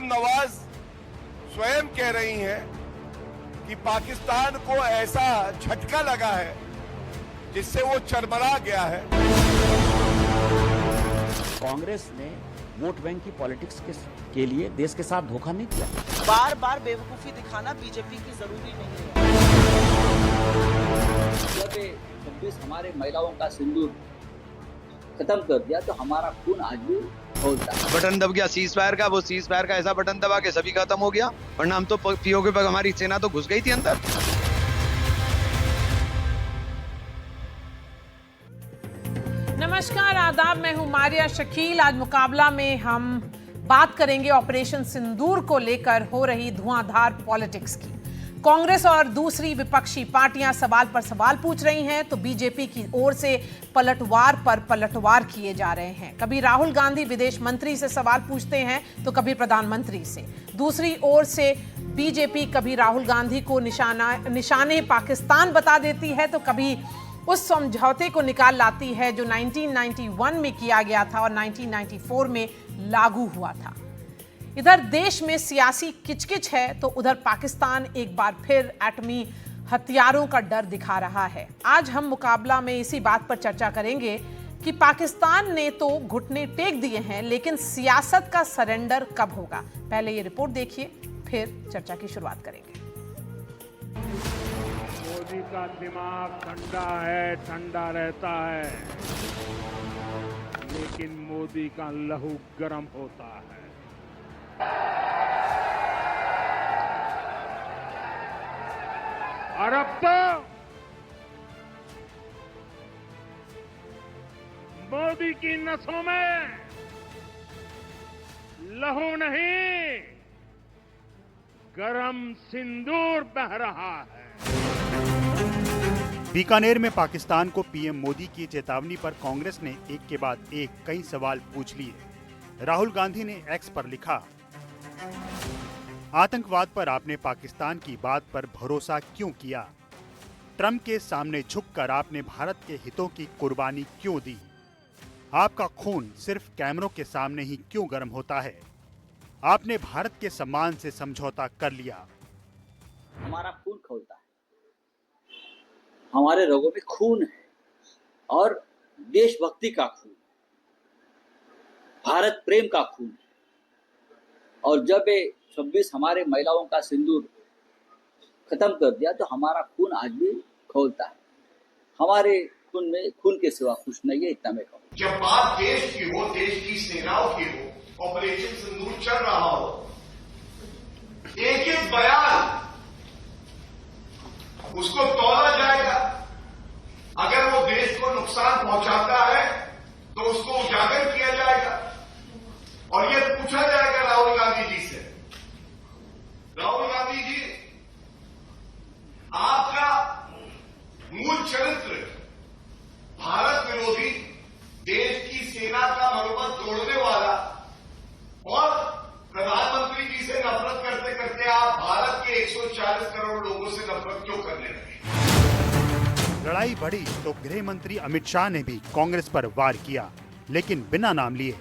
मरियम नवाज स्वयं कह रही हैं कि पाकिस्तान को ऐसा झटका लगा है जिससे वो चरमरा गया है। कांग्रेस ने वोट बैंक की पॉलिटिक्स के लिए देश के साथ धोखा नहीं किया। बार बार बेवकूफी दिखाना बीजेपी की जरूरी नहीं है। जब 26 हमारे महिलाओं का सिंदूर खत्म कर दिया तो हमारा खून आज भी खोलता है। बटन दब गया सीज फायर का, वो सीज फायर का ऐसा बटन दबा के सभी खत्म हो गया, वरना हम तो पीओके पर हमारी सेना तो घुस गई थी अंदर। नमस्कार, आदाब, मैं हूं मारिया शकील। आज मुकाबला में हम बात करेंगे ऑपरेशन सिंदूर को लेकर हो रही धुआंधार पॉलिटिक्स की। कांग्रेस और दूसरी विपक्षी पार्टियां सवाल पर सवाल पूछ रही हैं तो बीजेपी की ओर से पलटवार पर पलटवार किए जा रहे हैं। कभी राहुल गांधी विदेश मंत्री से सवाल पूछते हैं तो कभी प्रधानमंत्री से। दूसरी ओर से बीजेपी कभी राहुल गांधी को निशाने पाकिस्तान बता देती है तो कभी उस समझौते को निकाल लाती है जो 1991 में किया गया था और 1994 में लागू हुआ था। इधर देश में सियासी किचकिच है तो उधर पाकिस्तान एक बार फिर एटमी हथियारों का डर दिखा रहा है। आज हम मुकाबला में इसी बात पर चर्चा करेंगे कि पाकिस्तान ने तो घुटने टेक दिए हैं, लेकिन सियासत का सरेंडर कब होगा। पहले ये रिपोर्ट देखिए, फिर चर्चा की शुरुआत करेंगे। मोदी का दिमाग ठंडा है, ठंडा रहता है, लेकिन मोदी का लहू गर्म होता है। और अब तो मोदी की नसों में लहू नहीं, गरम सिंदूर बह रहा है। बीकानेर में पाकिस्तान को पीएम मोदी की चेतावनी पर कांग्रेस ने एक के बाद एक कई सवाल पूछ लिए। राहुल गांधी ने एक्स पर लिखा, आतंकवाद पर आपने पाकिस्तान की बात पर भरोसा क्यों किया? ट्रंप के सामने झुककर आपने भारत के हितों की कुर्बानी क्यों दी? आपका खून सिर्फ कैमरों के सामने ही क्यों गर्म होता है? आपने भारत के सम्मान से समझौता कर लिया। हमारा खून खौलता है, हमारे रगों में खून है और देशभक्ति का खून, भारत प्रेम का खून है। और जब 26 हमारे महिलाओं का सिंदूर खत्म कर दिया तो हमारा खून आज भी खौलता है। हमारे खून में खून के सिवा कुछ नहीं है, इतना मैं कहूँ। जब बात देश की हो, देश की सेनाओं की हो, ऑपरेशन सिंदूर चल रहा हो, एक एक बयान उसको तौला जाएगा। अगर वो देश को नुकसान पहुंचाता है तो उसको उजागर किया जाएगा और ये पूछा जाएगा राहुल गांधी जी से, राहुल गांधी जी, आपका मूल चरित्र भारत विरोधी, देश की सेना का मनोबल तोड़ने वाला और प्रधानमंत्री जी से नफरत करते करते आप भारत के 140 करोड़ लोगों से नफरत क्यों करने लगे? लड़ाई बढ़ी तो गृह मंत्री अमित शाह ने भी कांग्रेस पर वार किया, लेकिन बिना नाम लिए।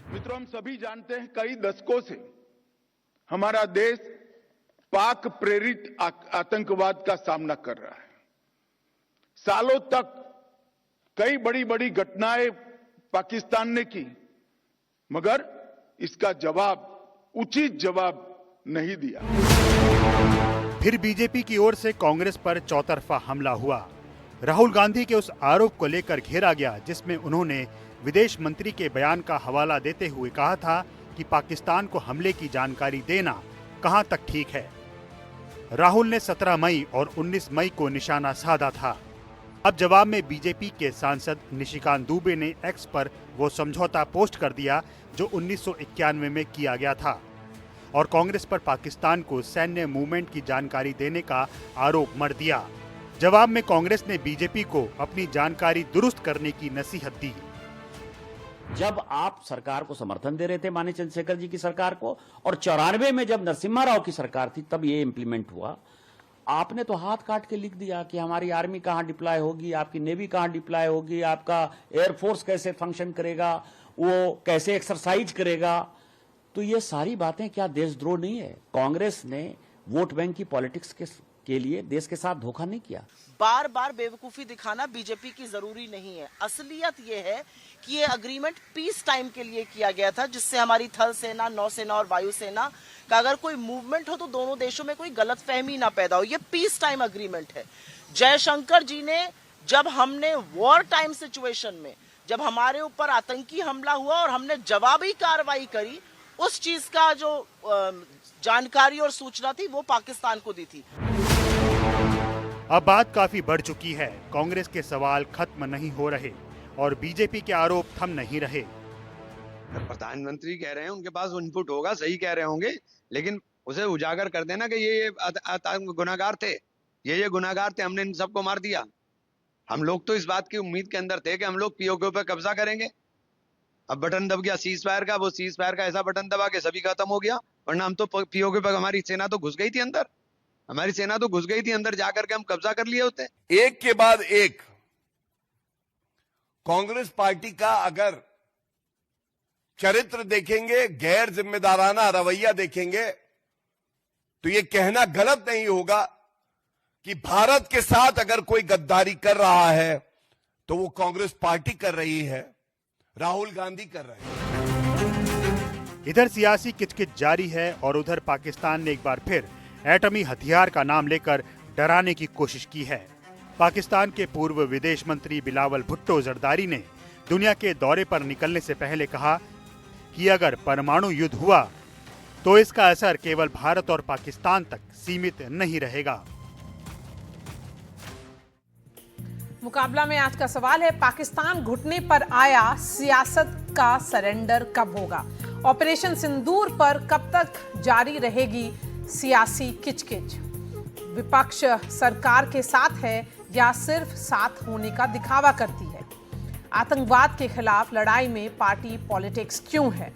मित्रों, हम सभी जानते हैं कई दशकों से हमारा देश पाक प्रेरित आतंकवाद का सामना कर रहा है। सालों तक कई बड़ी बड़ी घटनाएं पाकिस्तान ने की, मगर इसका जवाब, उचित जवाब नहीं दिया। फिर बीजेपी की ओर से कांग्रेस पर चौतरफा हमला हुआ। राहुल गांधी के उस आरोप को लेकर घेरा गया जिसमें उन्होंने विदेश मंत्री के बयान का हवाला देते हुए कहा था कि पाकिस्तान को हमले की जानकारी देना कहां तक ठीक है। राहुल ने 17 मई और 19 मई को निशाना साधा था। अब जवाब में बीजेपी के सांसद निशिकांत दुबे ने एक्स पर वो समझौता पोस्ट कर दिया जो 1991 में किया गया था और कांग्रेस पर पाकिस्तान को सैन्य मूवमेंट की जानकारी देने का आरोप मढ़ दिया। जवाब में कांग्रेस ने बीजेपी को अपनी जानकारी दुरुस्त करने की नसीहत दी। जब आप सरकार को समर्थन दे रहे थे माननीय चंद्रशेखर जी की सरकार को, और 94 में जब नरसिम्हा राव की सरकार थी तब ये इम्प्लीमेंट हुआ, आपने तो हाथ काट के लिख दिया कि हमारी आर्मी कहां डिप्लॉय होगी, आपकी नेवी कहां डिप्लॉय होगी, आपका एयरफोर्स कैसे फंक्शन करेगा, वो कैसे एक्सरसाइज करेगा। तो ये सारी बातें क्या देशद्रोह नहीं है? कांग्रेस ने वोट बैंक की पॉलिटिक्स के लिए देश के साथ धोखा नहीं किया। बार बार बेवकूफी दिखाना बीजेपी की जरूरी नहीं है। असलियत ये है कि ये अग्रीमेंट पीस टाइम के लिए किया गया था, जिससे हमारी थल सेना, नौसेना और वायुसेना का अगर कोई मूवमेंट हो तो दोनों देशों में कोई गलतफहमी ना पैदा हो। ये पीस टाइम अग्रीमेंट है। जयशंकर जी ने, जब हमने वॉर टाइम सिचुएशन में, जब हमारे ऊपर आतंकी हमला हुआ और हमने जवाबी कार्रवाई करी, उस चीज का जो जानकारी और सूचना थी वो पाकिस्तान को दी थी। अब बात काफी बढ़ चुकी है। कांग्रेस के सवाल खत्म नहीं हो रहे और बीजेपी के आरोप थम नहीं रहे। प्रधानमंत्री कह रहे हैं उनके पास इनपुट होगा, सही कह रहे होंगे, लेकिन उसे उजागर कर देना कि ये गुनाहगार थे, ये गुनाहगार थे, हमने इन सबको मार दिया। हम लोग तो इस बात की उम्मीद के अंदर थे कि हम लोग पीओके पर कब्जा करेंगे। अब बटन दब गया सीज फायर का, वो सीज फायर का ऐसा बटन दबा के सभी खत्म हो गया। वरना हम तो पीओके पर, हमारी सेना तो घुस गई थी अंदर, हमारी सेना तो घुस गई थी अंदर, जाकर के हम कब्जा कर लिए होते। एक के बाद एक कांग्रेस पार्टी का अगर चरित्र देखेंगे, गैर जिम्मेदाराना रवैया देखेंगे, तो ये कहना गलत नहीं होगा कि भारत के साथ अगर कोई गद्दारी कर रहा है तो वो कांग्रेस पार्टी कर रही है, राहुल गांधी कर रहे हैं। इधर सियासी किचकिच जारी है और उधर पाकिस्तान ने एक बार फिर एटमी हथियार का नाम लेकर डराने की कोशिश की है। पाकिस्तान के पूर्व विदेश मंत्री बिलावल भुट्टो जरदारी ने दुनिया के दौरे पर निकलने से पहले कहा कि अगर परमाणु युद्ध हुआ तो इसका असर केवल भारत और पाकिस्तान तक सीमित नहीं रहेगा। मुकाबला में आज का सवाल है, पाकिस्तान घुटने पर आया, सियासत का सरेंडर कब होगा? ऑपरेशन सिंदूर पर कब तक जारी रहेगी सियासी किचकिच? विपक्ष सरकार के साथ है या सिर्फ साथ होने का दिखावा करती है? आतंकवाद के खिलाफ लड़ाई में पार्टी पॉलिटिक्स क्यों है?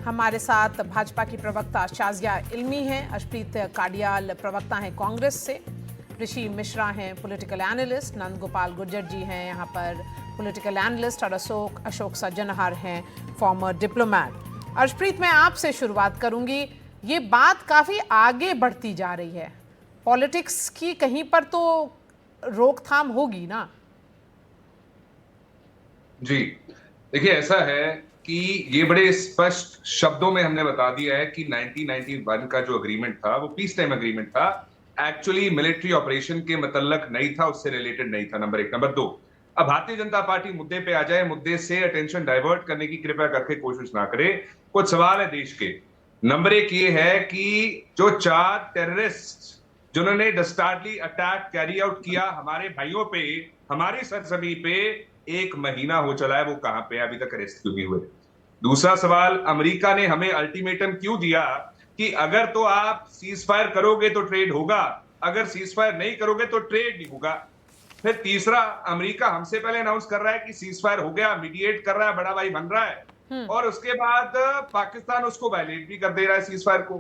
हमारे साथ भाजपा की प्रवक्ता शाजिया इल्मी हैं, अर्शप्रीत काडियाल प्रवक्ता हैं कांग्रेस से, ऋषि मिश्रा हैं पॉलिटिकल एनालिस्ट, नंद गोपाल गुर्जर जी हैं यहाँ पर पॉलिटिकल एनालिस्ट और अशोक सज्जनहार हैं फॉर्मर डिप्लोमैट। अर्शप्रीत, मैं आपसे शुरुआत करूंगी। ये बात काफी आगे बढ़ती जा रही है, पॉलिटिक्स की कहीं पर तो रोकथाम होगी ना? जी देखिए, ऐसा है कि ये बड़े स्पष्ट शब्दों में हमने बता दिया है कि 1991 का जो अग्रीमेंट था वो पीस टाइम अग्रीमेंट था, एक्चुअली मिलिट्री ऑपरेशन के मतलब नहीं था, उससे रिलेटेड नहीं था। नंबर 1। नंबर 2, अब भारतीय जनता पार्टी मुद्दे पे आ जाए, मुद्दे से अटेंशन डाइवर्ट करने की कृपया करके कोशिश ना करे। कुछ सवाल है देश के। नंबर 1 ये है कि जो 4 टेररिस्ट जिन्होंने डस्टार्डली अटैक कैरी आउट किया हमारे भाइयों पे, हमारी सरजमी पे, 1 महीना हो चला है, वो कहां पे अभी तक अरेस्ट क्यों नहीं हुए? दूसरा सवाल, अमेरिका ने हमें अल्टीमेटम क्यों दिया कि अगर तो आप सीज फायर करोगे तो ट्रेड होगा, अगर सीज फायर नहीं करोगे तो ट्रेड नहीं होगा। फिर तीसरा, अमेरिका हमसे पहले अनाउंस कर रहा है कि सीज फायर हो गया, मीडिएट कर रहा है, बड़ा भाई बन रहा है, और उसके बाद पाकिस्तान उसको वायलेट भी कर दे रहा है सीज फायर को।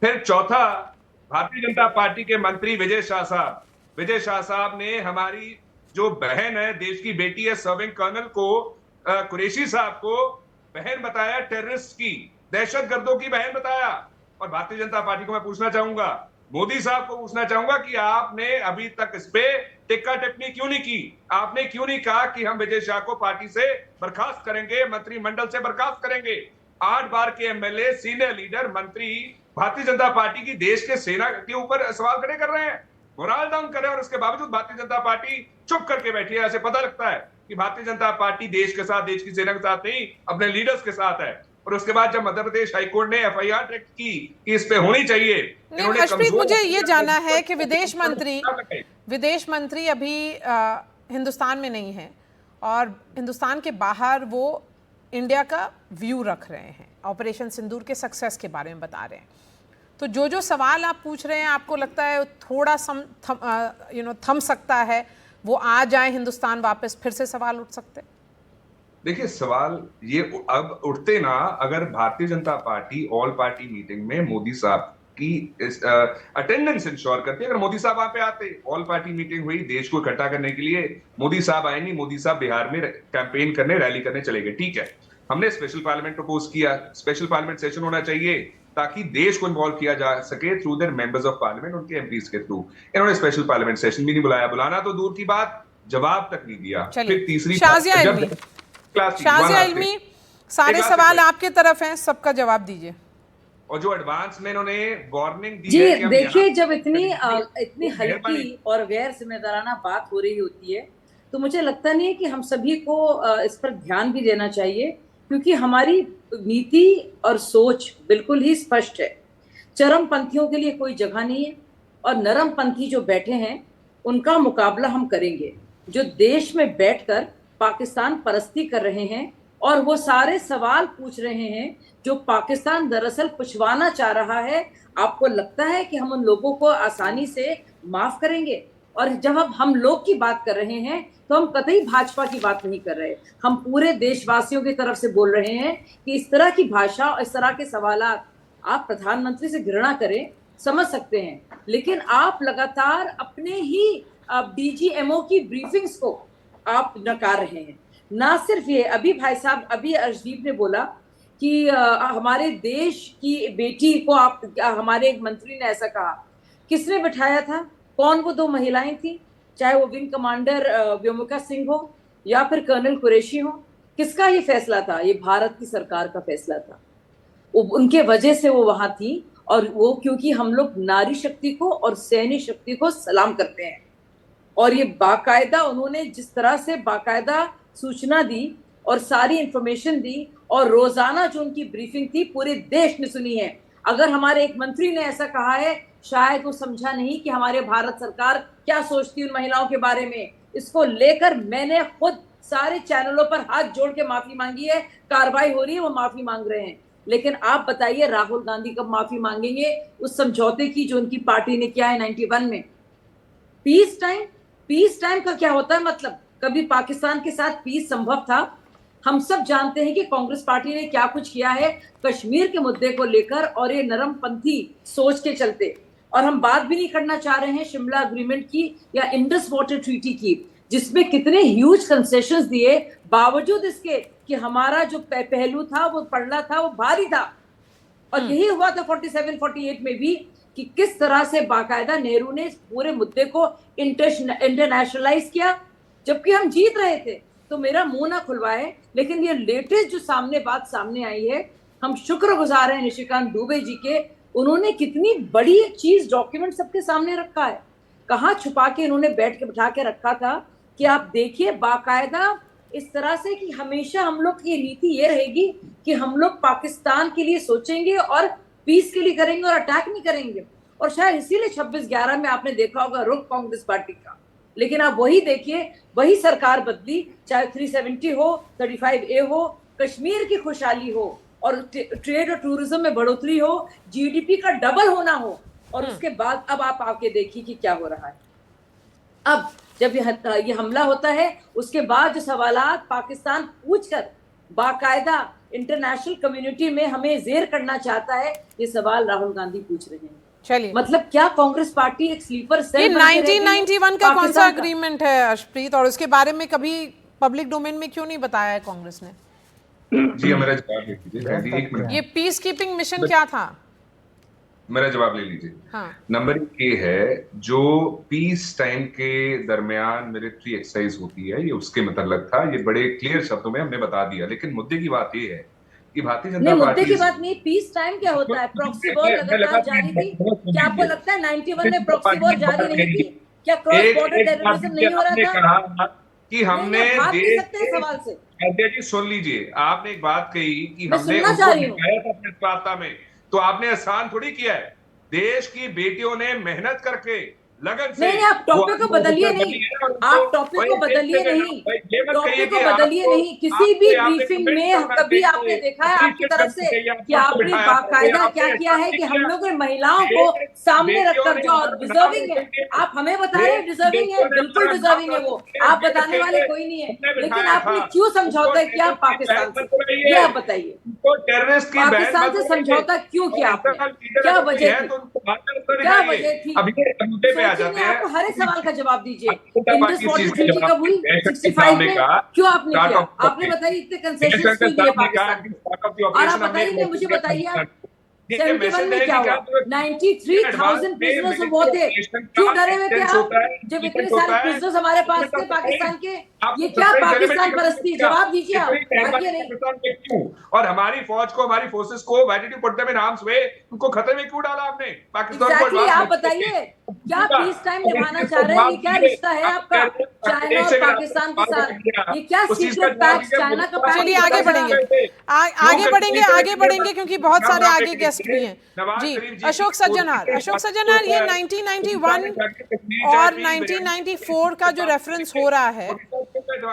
फिर चौथा, भारतीय जनता पार्टी के मंत्री विजय शाह साहब ने हमारी जो बहन है, देश की बेटी है, सर्विंग कर्नल को, कुरैशी साहब को बहन बताया, टेररिस्ट की, दहशतगर्दों की बहन बताया। और भारतीय जनता पार्टी को मैं पूछना चाहूंगा, मोदी साहब को पूछना चाहूंगा कि आपने अभी तक इस पे टिक्का टिप्पणी क्यों नहीं की? आपने क्यों नहीं कहा कि हम विजय शाह को पार्टी से बर्खास्त करेंगे, मंत्रिमंडल से बर्खास्त करेंगे? 8 बार के एमएलए, सीनियर लीडर, मंत्री भारतीय जनता पार्टी की देश के सेना के ऊपर सवाल खड़े कर रहे हैं, मोरल डाउन कर रहे हैं, और उसके बावजूद भारतीय जनता पार्टी चुप करके बैठी है। ऐसे पता लगता है कि भारतीय जनता पार्टी देश के साथ, देश की सेना के साथ नहीं, अपने लीडर्स के साथ है। और उसके बाद जब मध्य प्रदेश हाईकोर्ट ने एफआईआर डायरेक्ट की कि इस पे होनी चाहिए, अर्शप्रीत, मुझे ये जानना है कि विदेश मंत्री अभी हिंदुस्तान में नहीं है और हिंदुस्तान के बाहर वो इंडिया का व्यू रख रहे हैं, ऑपरेशन सिंदूर के सक्सेस के बारे में बता रहे हैं। तो जो सवाल आप पूछ रहे हैं, आपको लगता है थोड़ा थम सकता है, वो आ जाए हिंदुस्तान वापस, फिर से सवाल उठ सकते हैं? देखिए, सवाल ये अब उठते ना, अगर Bharatiya Janata party all party meeting में मोदी साहब की अटेंडेंस इंश्योर करती, अगर मोदी साहब वहां पे आते, ऑल पार्टी मीटिंग हुई देश को इकट्ठा करने के लिए, मोदी साहब आए नहीं, मोदी साहब बिहार में कैंपेन करने, रैली करने चले गए, ठीक है। हमने स्पेशल पार्लियामेंट प्रपोज किया, स्पेशल पार्लियामेंट सेशन होना चाहिए ताकि देश को इन्वॉल्व किया जा सके through their members of parliament, उनके एमपीज के थ्रू। इन्होंने स्पेशल पार्लियामेंट सेशन भी नहीं बुलाया, बुलाना तो दूर की बात, जवाब तक नहीं दिया। फिर तीसरी शाजिया इल्मी, सारे सवाल आपके तरफ हैं, सबका जवाब दीजिए। और जो एडवांस में इन्होंने वार्निंग दी जी है कि हम देखिए, जब इतनी हल्की और गैर जिम्मेदाराना बात हो रही होती है तो मुझे लगता नहीं है कि हम सभी को इस पर ध्यान भी देना चाहिए, क्योंकि हमारी नीति और सोच बिल्कुल ही स्पष्ट है। चरमपंथियों के लिए कोई जगह नहीं है और नरमपंथी जो बैठे हैं उनका मुकाबला हम करेंगे, जो देश में बैठकर पाकिस्तान परस्ती कर रहे हैं और वो सारे सवाल पूछ रहे हैं जो पाकिस्तान दरअसल पूछवाना चाह रहा है। आपको लगता है कि हम उन लोगों को आसानी से माफ करेंगे? और जब हम लोग की बात कर रहे हैं तो हम कतई भाजपा की बात नहीं कर रहे, हम पूरे देशवासियों की तरफ से बोल रहे हैं कि इस तरह की भाषा और इस तरह के सवालात आप प्रधानमंत्री से घृणा करें, समझ सकते हैं, लेकिन आप लगातार अपने ही डीजीएमओ की ब्रीफिंग्स को आप नकार रहे हैं। ना सिर्फ ये, अभी भाई साहब, अभी अर्शदीप ने बोला कि हमारे देश की बेटी को आप, हमारे एक मंत्री ने ऐसा कहा। किसने बिठाया था? कौन वो दो महिलाएं थी? चाहे वो विंग कमांडर व्योमिका सिंह हो या फिर कर्नल कुरैशी हो। किसका ये फैसला था? ये भारत की सरकार का फैसला था। उनके वजह से वो वहां थी, और वो क्योंकि हम लोग नारी शक्ति को और सैन्य शक्ति को सलाम करते हैं। और ये बाकायदा उन्होंने जिस तरह से बाकायदा सूचना दी और सारी इंफॉर्मेशन दी, और रोजाना जो उनकी ब्रीफिंग थी पूरे देश ने सुनी है। अगर हमारे एक मंत्री ने ऐसा कहा है, शायद वो समझा नहीं कि हमारे भारत सरकार क्या सोचती है उन महिलाओं के बारे में। इसको लेकर मैंने खुद सारे चैनलों पर हाथ जोड़ के माफी मांगी है। कार्रवाई हो रही है, वो माफी मांग रहे हैं। लेकिन आप बताइए, राहुल गांधी कब माफी मांगेंगे उस समझौते की जो उनकी पार्टी ने किया है 91 में? पीस टाइम का क्या होता है मतलब? कभी पाकिस्तान के साथ पीस संभव था? हम सब जानते हैं कि कांग्रेस पार्टी ने क्या कुछ किया है कश्मीर के मुद्दे को लेकर, और ये नरमपंथी सोच के चलते। और हम बात भी नहीं करना चाह रहे हैं शिमला एग्रीमेंट की या इंडस वाटर ट्रीटी की, जिसमें कितने ह्यूज कंसेशंस दिए, बावजूद इसके कि हमारा जो पहलू था, वो पड़ला था, वो भारी था। और यही हुआ था 47-48 में भी, कि किस तरह से बाकायदा नेहरू ने इस पूरे मुद्दे को इंटरनेशनलाइज किया, जबकि हम जीत रहे थे। तो मेरा मुंह ना खुलवाए, लेकिन ये लेटेस्ट जो बात सामने आई है, हम शुक्रगुजार हैं निशिकांत दुबे जी के। उन्होंने कितनी बड़ी चीज डॉक्यूमेंट सबके सामने रखा है। कहाँ छुपा के इन्होंने बैठ के बिठा के रखा था कि आप देखिए बाकायदा इस तरह से कि हमेशा हम लोग की नीति ये रहेगी कि हम लोग पाकिस्तान के लिए सोचेंगे और पीस के लिए करेंगे और अटैक नहीं करेंगे। और शायद इसीलिए 26/11 में आपने देखा होगा रुख कांग्रेस पार्टी का। लेकिन आप वही देखिए, वही सरकार बदली, चाहे 370 हो, 35A हो, कश्मीर की खुशहाली हो, और ट्रेड और टूरिज्म में बढ़ोतरी हो, जीडीपी का डबल होना हो, और उसके बाद अब आप आके देखिए कि क्या हो रहा है। अब जब ये हमला होता है, उसके बाद जो सवालात पाकिस्तान पूछकर बाकायदा इंटरनेशनल कम्युनिटी में हमें जेर करना चाहता है, ये सवाल राहुल गांधी पूछ रहे हैं। चलिए, मतलब क्या कांग्रेस पार्टी एक स्लीपर सेल? ये 1991 का कौन सा एग्रीमेंट है अर्शप्रीत, और उसके बारे में कभी पब्लिक डोमेन में क्यों नहीं बताया है कांग्रेस ने? जी मेरा जवाब ले लीजिए, एक मिनट। ये पीस कीपिंग मिशन क्या था? मेरा जवाब ले लीजिए। हाँ। नंबर 1 ये है, जो पीस टाइम के दरमियान मिलिट्री एक्सरसाइज होती है, ये उसके मतलब था। ये बड़े क्लियर शब्दों में हमने बता दिया। लेकिन मुद्दे की बात ये है कि भारतीय जनता पार्टी, मुद्दे की बात नहीं, पीस टाइम क्या होता है? प्रॉक्सी वॉर लगातार जारी थी। क्या आपको लगता है 91 में प्रॉक्सी वॉर जारी नहीं थी? क्या क्रॉस बॉर्डर टेररिज्म नहीं हो रहा था? कि हमने सवाल से अध्यक्ष जी सुन लीजिए, आपने एक बात कही कि हमने उनको दिखाया था प्रेस वार्ता में, तो आपने आसान थोड़ी किया है। देश की बेटियों ने मेहनत करके लगन से, नहीं, आप टॉपिक को बदलिए नहीं, आप टॉपिक को बदलिए नहीं, टॉपिक को बदलिए नहीं। किसी भी ब्रीफिंग में कभी आपने देखा है आपकी तरफ से कि आपने बाकायदा क्या किया है कि हम लोग महिलाओं को सामने रखकर जो डिजर्विंग है, आप हमें बता रहे हैं डिजर्विंग है, बिल्कुल डिजर्विंग है वो, आप बताने वाले कोई नहीं है। लेकिन आपने क्यों समझौता किया पाकिस्तान से, ये आप बताइए। पाकिस्तान से समझौता क्यों किया आपने? क्या वजह थी? क्या वजह थी? आ देखिए, जाते नहीं, हैं। आपको हर एक सवाल का जवाब दीजिए। जनता इंडस पार्टी इस वाटर चीज का ट्रीटी जवाब कब हुई? दे सकती है। 65 हमने में कहा क्यों आपने स्टार्ट किया? ऑफ आपने बताइए इतने जयशंकर कंसेशंस क्यों दिए साहब ने कहा पाकिस्तान कि को? स्टार्ट ऑफ द और आप ऑपरेशन हमने बताइए, एक मुझे मैसेज बताइए दिया आप, ये 71 मैसेज में है क्या कि क्या हुआ? 93,000 प्रिजनर्स वो थे। क्यों डरे हुए थे आप? जब इतने सारे प्रिजनर्स हमारे पास थे पाकिस्तान के, ये क्या पाकिस्तान परस्ती? जवाब दीजिए आप, भागिए नहीं। क्यों? और हमारी फौज को, हमारी फोर्सेस को, why did you put them in harm's way? उनको खतरे में क्यों डाला आपने? पाकिस्तान को एग्जैक्टली, एडवांस आप बताइए, क्या पीस टाइम निभाना चाह रहे हैं? ये क्या रिश्ता है आपका चाइना और पाकिस्तान के साथ? ये क्या सीक्रेट पैक्ट चाइना का पैक्ट? चलिए आगे बढ़ेंगे, आगे बढ़ेंगे क्योंकि बहुत सारे आगे गेस्ट भी हैं जी। अशोक सज्जनहार, ये 1991 और 1994 का जो रेफरेंस हो रहा है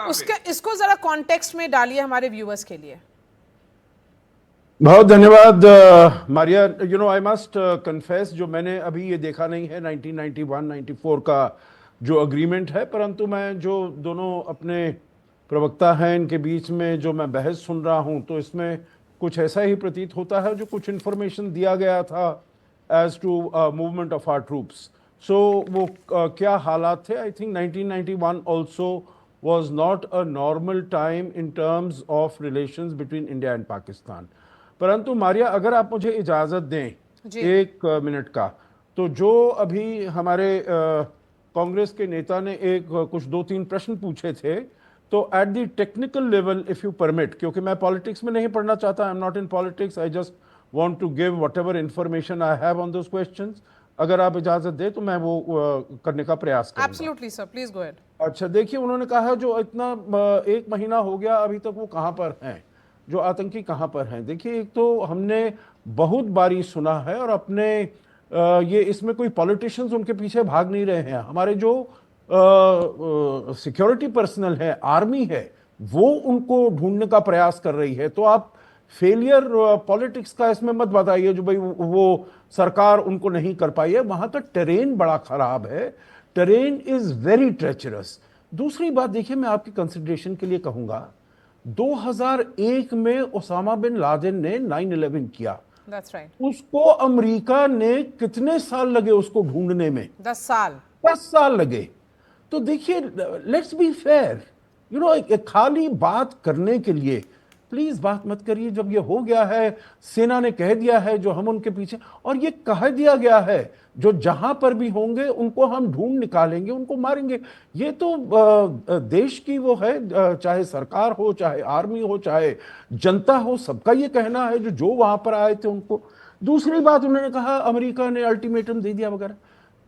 उसका, इसको जरा कॉन्टेक्स्ट में डालिए हमारे व्यूअर्स के लिए। बहुत धन्यवाद Maria. You know I must confess, जो मैंने अभी ये देखा नहीं है 1991-94 का जो अग्रीमेंट है, परंतु मैं जो दोनों अपने प्रवक्ता हैं इनके बीच में जो मैं बहस सुन रहा हूं, तो इसमें कुछ ऐसा ही प्रतीत होता है जो कुछ इन्फॉर्मेशन दिया गया था as to movement of our troops. So वो क्या हालात थे? I think 1991 also was not a normal time in terms of relations between India and Pakistan. परंतु मारिया, अगर आप मुझे इजाज़त दें एक मिनट का, तो जो अभी हमारे कांग्रेस के नेता ने कुछ 2-3 प्रश्न पूछे थे, तो at the technical level if you permit, क्योंकि मैं पॉलिटिक्स में नहीं पढ़ना चाहता, I am not in politics, I just want to give whatever information I have on those questions. अगर आप इजाज़त दें तो मैं वो करने का प्रयास करूंगा। Absolutely sir, please go ahead. अच्छा, देखिए, उन्होंने कहा जो इतना 1 महीना हो गया अभी तक वो कहाँ पर हैं, जो आतंकी कहाँ पर हैं। देखिए, एक तो हमने बहुत बारी सुना है और अपने ये इसमें कोई पॉलिटिशियंस उनके पीछे भाग नहीं रहे हैं। हमारे जो सिक्योरिटी पर्सनल है, आर्मी है, वो उनको ढूंढने का प्रयास कर रही है। तो आप फेलियर पॉलिटिक्स का इसमें मत बताइए जो भाई वो सरकार उनको नहीं कर पाई है। वहां का टेरेन बड़ा खराब है, टेरेन इज वेरी ट्रेचरस। दूसरी बात देखिए, मैं आपकी कंसिडरेशन के लिए कहूंगा, 2001 में ओसामा बिन लादेन ने 9/11 किया। That's right. उसको अमेरिका ने कितने साल लगे उसको ढूंढने में? 10 साल। 10 साल लगे। तो देखिए, let's be fair, you know, खाली बात करने के लिए प्लीज बात मत करिए। जब ये हो गया है, सेना ने कह दिया है जो हम उनके पीछे, और ये कह दिया गया है जो जहां पर भी होंगे उनको हम ढूंढ निकालेंगे, उनको मारेंगे। ये तो देश की वो है, चाहे सरकार हो, चाहे आर्मी हो, चाहे जनता हो, सबका ये कहना है जो वहां पर आए थे उनको। दूसरी बात, उन्होंने कहा अमेरिका ने अल्टीमेटम दे दिया वगैरह।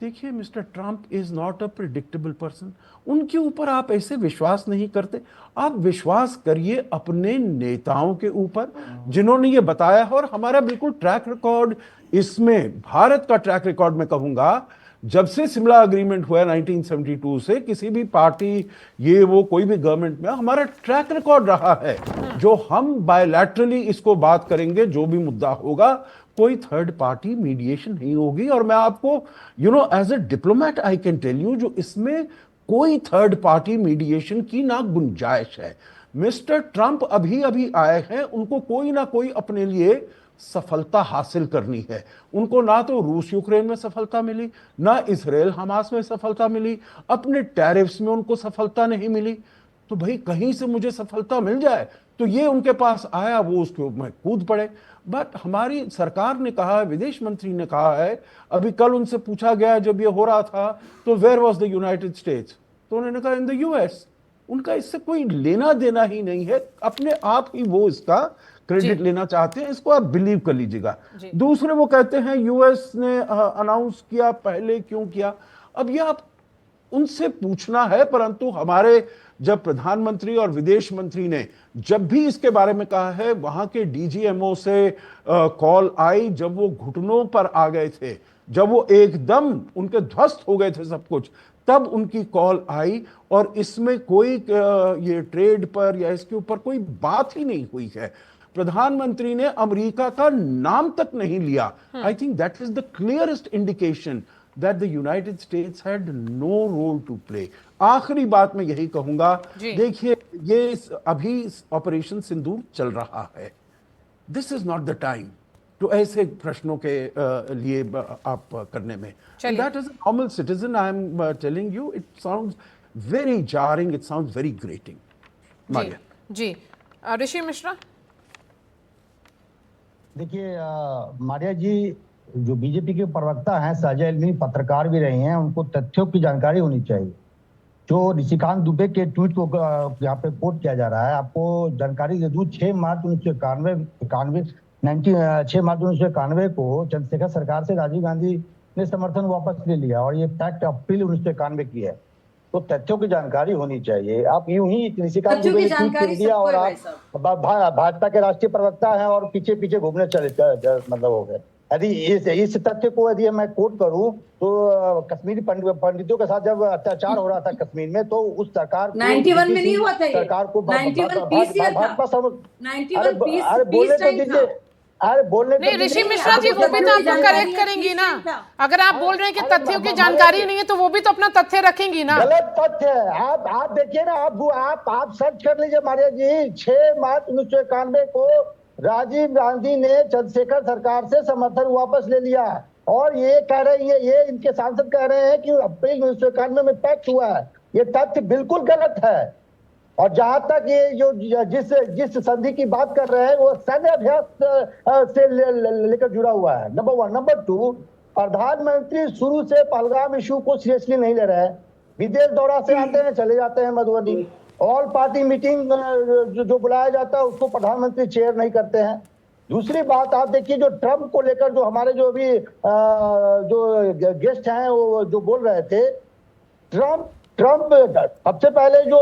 देखिए, mister Trump is not a predictable person. उनके ऊपर आप ऐसे विश्वास नहीं करते। आप विश्वास करिए अपने नेताओं के ऊपर जिन्होंने ये बताया। और हमारा बिल्कुल ट्रैक रिकॉर्ड इसमें, भारत का ट्रैक रिकॉर्ड में कहूंगा, जब से शिमला एग्रीमेंट हुआ 1972 से, किसी भी पार्टी ये वो कोई भी गवर्नमेंट में, हमारा ट्रैक रिकॉर्ड रहा है जो हम बायलैटरली इसको बात करेंगे, जो भी मुद्दा होगा, कोई थर्ड पार्टी मीडिएशन नहीं होगी। और मैं आपको you know as a diplomat I can tell you, जो इसमें कोई थर्ड पार्टी मीडिएशन की ना गुंजाइश है। मिस्टर ट्रंप अभी अभी आए हैं, उनको कोई ना कोई अपने लिए सफलता हासिल करनी है। उनको ना तो रूस यूक्रेन में सफलता मिली, ना इसराइल हमास में सफलता मिली, अपने टैरिफ्स में उनको सफलता नहीं मिली। तो भाई कहीं से मुझे सफलता मिल जाए, तो ये उनके पास आया, वो उसके ऊपर कूद पड़े। बट हमारी सरकार ने कहा है, विदेश मंत्री ने कहा है, अभी कल उनसे पूछा गया जब ये हो रहा था, तो where was the United States, तो उन्होंने कहा इन द यूएस। उनका इससे कोई लेना देना ही नहीं है, अपने आप ही वो इसका क्रेडिट लेना चाहते हैं, इसको आप बिलीव कर लीजिएगा। दूसरे वो कहते हैं यूएस ने अनाउंस किया, पहले क्यों किया? अब ये आप उनसे पूछना है, परंतु हमारे जब प्रधानमंत्री और विदेश मंत्री ने जब भी इसके बारे में कहा है, वहां के डीजीएमओ से कॉल आई, जब वो घुटनों पर आ गए थे, जब वो एकदम उनके ध्वस्त हो गए थे सब कुछ, तब उनकी कॉल आई। और इसमें कोई ये ट्रेड पर या इसके ऊपर कोई बात ही नहीं हुई है। प्रधानमंत्री ने अमेरिका का नाम तक नहीं लिया। I think that is the clearest indication that the United States had no role to play. आखिरी बात मैं यही कहूंगा, देखिए, ये अभी ऑपरेशन सिंदूर चल रहा है। This is not the time. तो ऐसे प्रश्नों के लिए आप करने में, that is a normal citizen, I am telling you, it sounds very jarring, it sounds very grating. जी ऋषि मिश्रा। देखिए मारिया जी, जो बीजेपी के प्रवक्ता हैं, साझा इल्मी पत्रकार भी रहे हैं, उनको तथ्यों की जानकारी होनी चाहिए। जो निशिकांत दुबे के ट्वीट को यहाँ पे कोट किया जा रहा है, आपको जानकारी दे दूं, 6 मार्च 1991 को चंद्रशेखर सरकार से राजीव गांधी ने समर्थन वापस ले लिया, और ये फैक्ट अप्रैल 1991 की है। तो तथ्यों की जानकारी होनी चाहिए। आप यूं ही निशिकांत दुबे ने ट्वीट कर दिया और आप भाजपा के राष्ट्रीय प्रवक्ता हैं और पीछे पीछे घूमने चले मतलब हो गए। यदि इस तथ्य को यदि मैं कोट करूं तो कश्मीरी पंडितों के साथ जब अत्याचार हो रहा था कश्मीर में, तो उस सरकार को 91 में नहीं हुआ था, सरकार को बोलने नहीं, ऋषि मिश्रा जी वो भी तो आपको करेक्ट करेंगी ना। अगर आप बोल रहे हैं कि तथ्यों की जानकारी नहीं है तो वो भी तो अपना तथ्य रखेंगी ना। गलत तथ्य है। आप देखिए ना, आप सर्च कर लीजिए मारिया जी, 6 मार्च 1991 को राजीव गांधी ने चंद्रशेखर सरकार से समर्थन वापस ले लिया, और ये कह रहे हैं, ये इनके सांसद कह रहे हैं कि अप्रैल 1991 में पैक्ट हुआ है। ये तथ्य बिल्कुल गलत है। और जहां तक ये जो जिस संधि की बात कर रहे हैं वो सैन्य अभ्यास से लेकर जुड़ा हुआ है, नंबर 1। नंबर 2, प्रधानमंत्री शुरू से पहलगाम इशू को सीरियसली नहीं ले रहे हैं। विदेश दौरा से आते हैं, चले जाते हैं मधुबनी। ऑल पार्टी मीटिंग जो बुलाया जाता है उसको प्रधानमंत्री चेयर नहीं करते हैं। दूसरी बात, आप देखिए जो ट्रंप को लेकर जो हमारे जो अभी जो गेस्ट हैं वो जो बोल रहे थे, ट्रंप सबसे पहले जो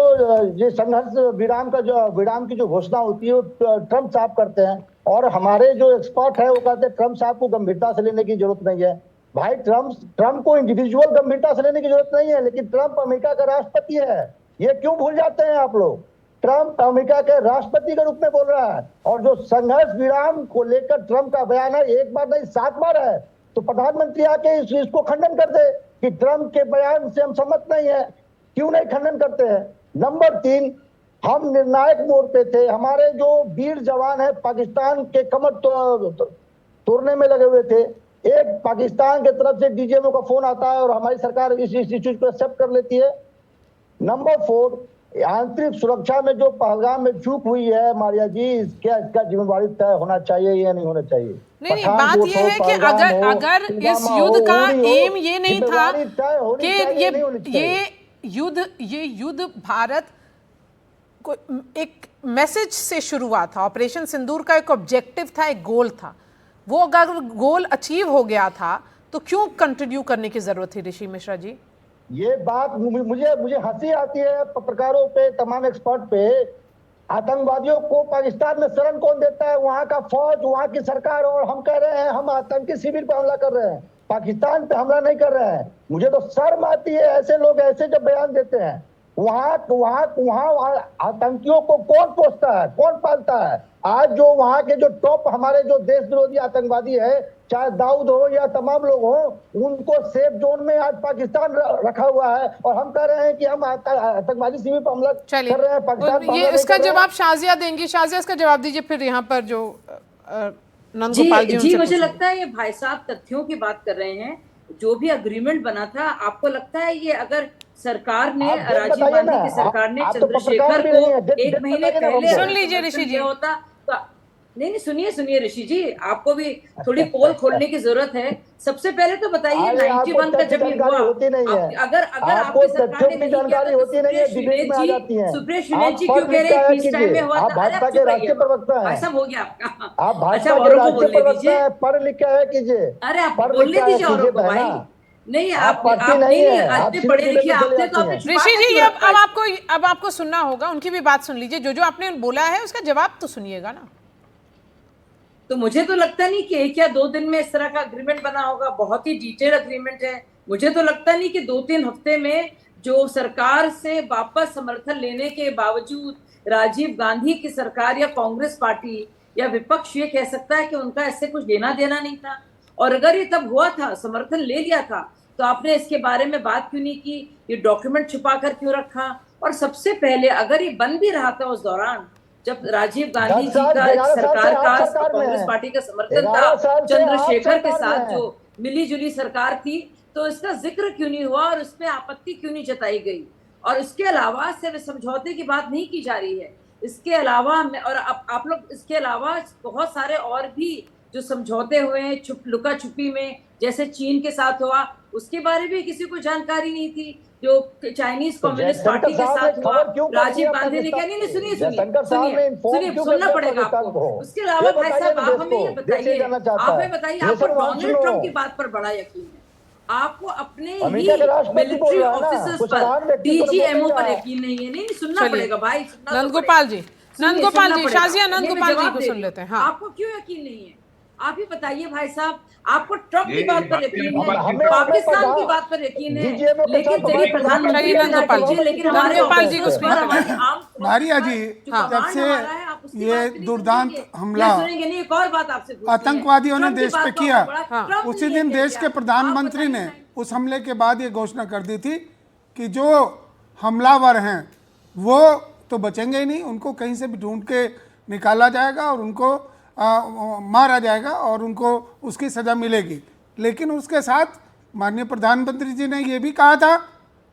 ये संघर्ष विराम की जो घोषणा होती है वो ट्रंप साहब करते हैं, और हमारे जो एक्सपर्ट है वो कहते हैं ट्रंप साहब को गंभीरता से लेने की जरूरत नहीं है। भाई ट्रंप को इंडिविजुअल गंभीरता से लेने की जरूरत नहीं है, लेकिन ट्रंप अमेरिका का राष्ट्रपति है। ये क्यों भूल जाते हैं आप लोग? ट्रंप अमेरिका के राष्ट्रपति के रूप में बोल रहा है, और जो संघर्ष विराम को लेकर ट्रंप का बयान है 1 बार नहीं 7 बार है। तो प्रधानमंत्री आके इसको खंडन कर दे कि ट्रंप के बयान से हम सहमत नहीं है। क्यों नहीं खंडन करते हैं? नंबर 3, हम निर्णायक मोड़ पे थे। हमारे जो वीर जवान है पाकिस्तान के कमर तोड़ने में लगे हुए थे। एक पाकिस्तान के तरफ से डीजीएमओ का फोन आता है और हमारी सरकार इस चीज को एक्सेप्ट कर लेती है। नंबर 4, आंतरिक सुरक्षा में जो पहलगाम में चूक हुई है मारिया जी, इसका जिम्मेवारी तय होना चाहिए या नहीं होना चाहिए? नहीं, बात ये है कि अगर इस युद्ध का एम ये नहीं था कि ये युद्ध भारत को एक मैसेज से शुरू हुआ था। ऑपरेशन सिंदूर का एक ऑब्जेक्टिव था, एक गोल था। वो अगर गोल अचीव हो गया था तो क्यों कंटिन्यू करने की जरूरत थी ऋषि मिश्रा जी? ये बात मुझे हंसी आती है पत्रकारों पे, तमाम एक्सपर्ट पे। आतंकवादियों को पाकिस्तान में शरण कौन देता है? वहां का फौज, वहां की सरकार। और हम कह रहे हैं हम आतंकी शिविर पर हमला कर रहे हैं, पाकिस्तान पे हमला नहीं कर रहे हैं। मुझे तो शर्म आती है ऐसे लोग ऐसे जब बयान देते हैं। वहां आतंकियों को कौन पोसता है, कौन पालता है? आज जो वहां के जो टॉप हमारे जो देश विरोधी आतंकवादी है, चाहे दाऊद हो या तमाम लोग हो, उनको सेफ जोन में आज पाकिस्तान रखा हुआ है, और हम कह रहे हैं कि हम आतंकवादी शिविर पर हमला कर रहे हैं। पाकिस्तान ये इसका जवाब शाजिया देंगी। शाजिया इसका जवाब दीजिए फिर यहाँ पर जो नंदगोपाल जी मुझे लगता है ये भाई साहब तथ्यों की बात कर रहे हैं। जो भी अग्रीमेंट बना था, आपको लगता है ये अगर सरकार ने, राजीव गांधी की सरकार ने चंद्रशेखर को 1 महीने पहले सुन लीजिए ऋषि जी होता तो नहीं सुनिए ऋषि जी, आपको भी थोड़ी पोल खोलने की जरूरत है। सबसे पहले तो बताइए 91 का जब ये हुआ, अगर आपकी सरकार ने नहीं किया तो सुप्रीम सुनील जी क्यों कह रहे हैं पीस टाइम में हुआ था? भाजपा के राष्ट्रीय प्रवक्ता हैं, ऐसा हो गया आपका। आप भाजपा के राष्ट्रीय प्रवक्ता हैं, पढ़ लिख के है कीजिए। अरे आप बोलने दीजिए औरों को भाई। नहीं आप नहीं पढ़े लिखे, आपने तो ऋषि जी अब आपको सुनना होगा, उनकी भी बात सुन लीजिए। जो आपने बोला है उसका जवाब तो सुनिएगा ना। तो मुझे तो लगता नहीं कि 1 या 2 दिन में इस तरह का अग्रीमेंट बना होगा। बहुत ही डिटेल अग्रीमेंट है। मुझे तो लगता नहीं कि 2-3 हफ्ते में जो सरकार से वापस समर्थन लेने के बावजूद राजीव गांधी की सरकार या कांग्रेस पार्टी या विपक्ष ये कह सकता है कि उनका इससे कुछ लेना देना नहीं था। और अगर ये तब हुआ था, समर्थन ले लिया था, तो आपने इसके बारे में बात क्यों नहीं की? ये डॉक्यूमेंट छुपा कर क्यों रखा? और सबसे पहले अगर ये बन भी रहा था उस दौरान, जब राजीव गांधी 10 जी साल, का 11 साल सरकार से आप का सरकार में कांग्रेस हैं। पार्टी का समर्थन 11 साल था, से आप चंद्रशेखर के सरकार में साथ हैं। जो मिली जुली सरकार थी, तो इसका जिक्र क्यों नहीं हुआ और उसमें आपत्ति क्यों नहीं जताई गई? और इसके अलावा सिर्फ समझौते की बात नहीं की जा रही है, इसके अलावा और आप लोग इसके अलावा बहुत सारे और भी जो समझौते हुए हैं लुका छुपी में, जैसे चीन के साथ हुआ, उसके बारे में किसी को जानकारी नहीं थी। जो चाइनीज कम्युनिस्ट पार्टी के साथ हुआ, राजीव गांधी ने क्या नहीं सुनिए सुनना पड़ेगा आपको। उसके अलावा भाई साहब आप हमें ये बताइए, आपको डोनाल्ड ट्रंप की बात पर बड़ा यकीन है, आपको अपने ही मिलिट्री ऑफिसर्स पर, डीजीएमओ पर यकीन नहीं है? नहीं सुनना पड़ेगा भाई। नंदगोपाल जी, शाजिया नंदगोपाल जी को सुन लेते हैं। हाँ, आपको क्यों यकीन नहीं है? आप ही बताइए भाई साहब, आपको ट्रंप की बात पर यकीन है, पाकिस्तान की बात पर यकीन है, लेकिन देखिए प्रधानमंत्री नंदगोपाल जी को मारिया जी, जब से ये दुर्दांत हमला नहीं, एक और बात आपसे आतंकवादियों ने देश पे किया, उसी दिन देश के प्रधानमंत्री ने उस हमले के बाद ये घोषणा कर दी थी कि जो हमलावर हैं वो तो बचेंगे ही नहीं, उनको कहीं से भी ढूंढ के निकाला जाएगा और उनको मारा जाएगा और उनको उसकी सज़ा मिलेगी। लेकिन उसके साथ माननीय प्रधानमंत्री जी ने ये भी कहा था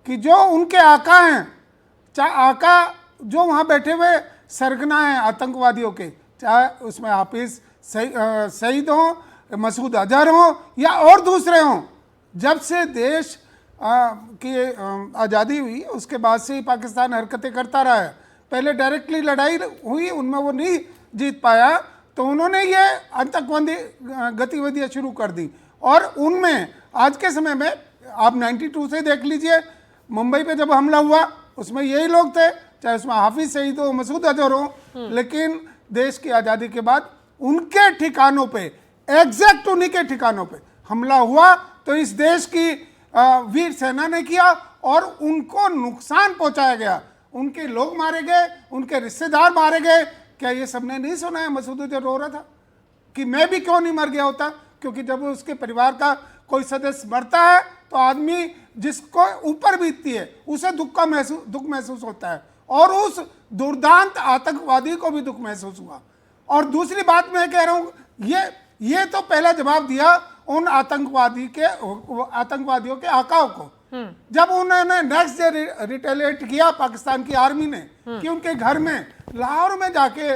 कि जो उनके आका हैं, चाहे आका जो वहाँ बैठे हुए सरगना हैं आतंकवादियों के, चाहे उसमें हाफिज सईद हों, मसूद अजहर हों या और दूसरे हों, जब से देश की आज़ादी हुई उसके बाद से ही पाकिस्तान हरकतें करता रहा है। पहले डायरेक्टली लड़ाई हुई, उनमें वो नहीं जीत पाया, तो उन्होंने ये आतंकवादी गतिविधियाँ शुरू कर दी और उनमें आज के समय में आप 92 से देख लीजिए, मुंबई पे जब हमला हुआ उसमें यही लोग थे, चाहे उसमें हाफिज सईद हो, मसूद अजहर हो, लेकिन देश की आज़ादी के बाद उनके ठिकानों पे, एग्जैक्ट उन्हीं के ठिकानों पे हमला हुआ। तो इस देश की वीर सेना ने किया और उनको नुकसान पहुंचाया गया, उनके लोग मारे गए, उनके रिश्तेदार मारे गए। क्या ये सबने नहीं सुना है? मसूद अजहर रो रहा था कि मैं भी क्यों नहीं मर गया होता, क्योंकि जब उसके परिवार का कोई सदस्य मरता है तो आदमी जिसको ऊपर बीतती है उसे दुख महसूस होता है, और उस दुर्दांत आतंकवादी को भी दुख महसूस हुआ। और दूसरी बात मैं कह रहा हूँ, ये तो पहला जवाब दिया उन आतंकवादियों के आकाओं को, जब उन्होंने नेक्स्ट डे रिटेलिएट किया पाकिस्तान की आर्मी ने कि उनके घर में लाहौर में जाके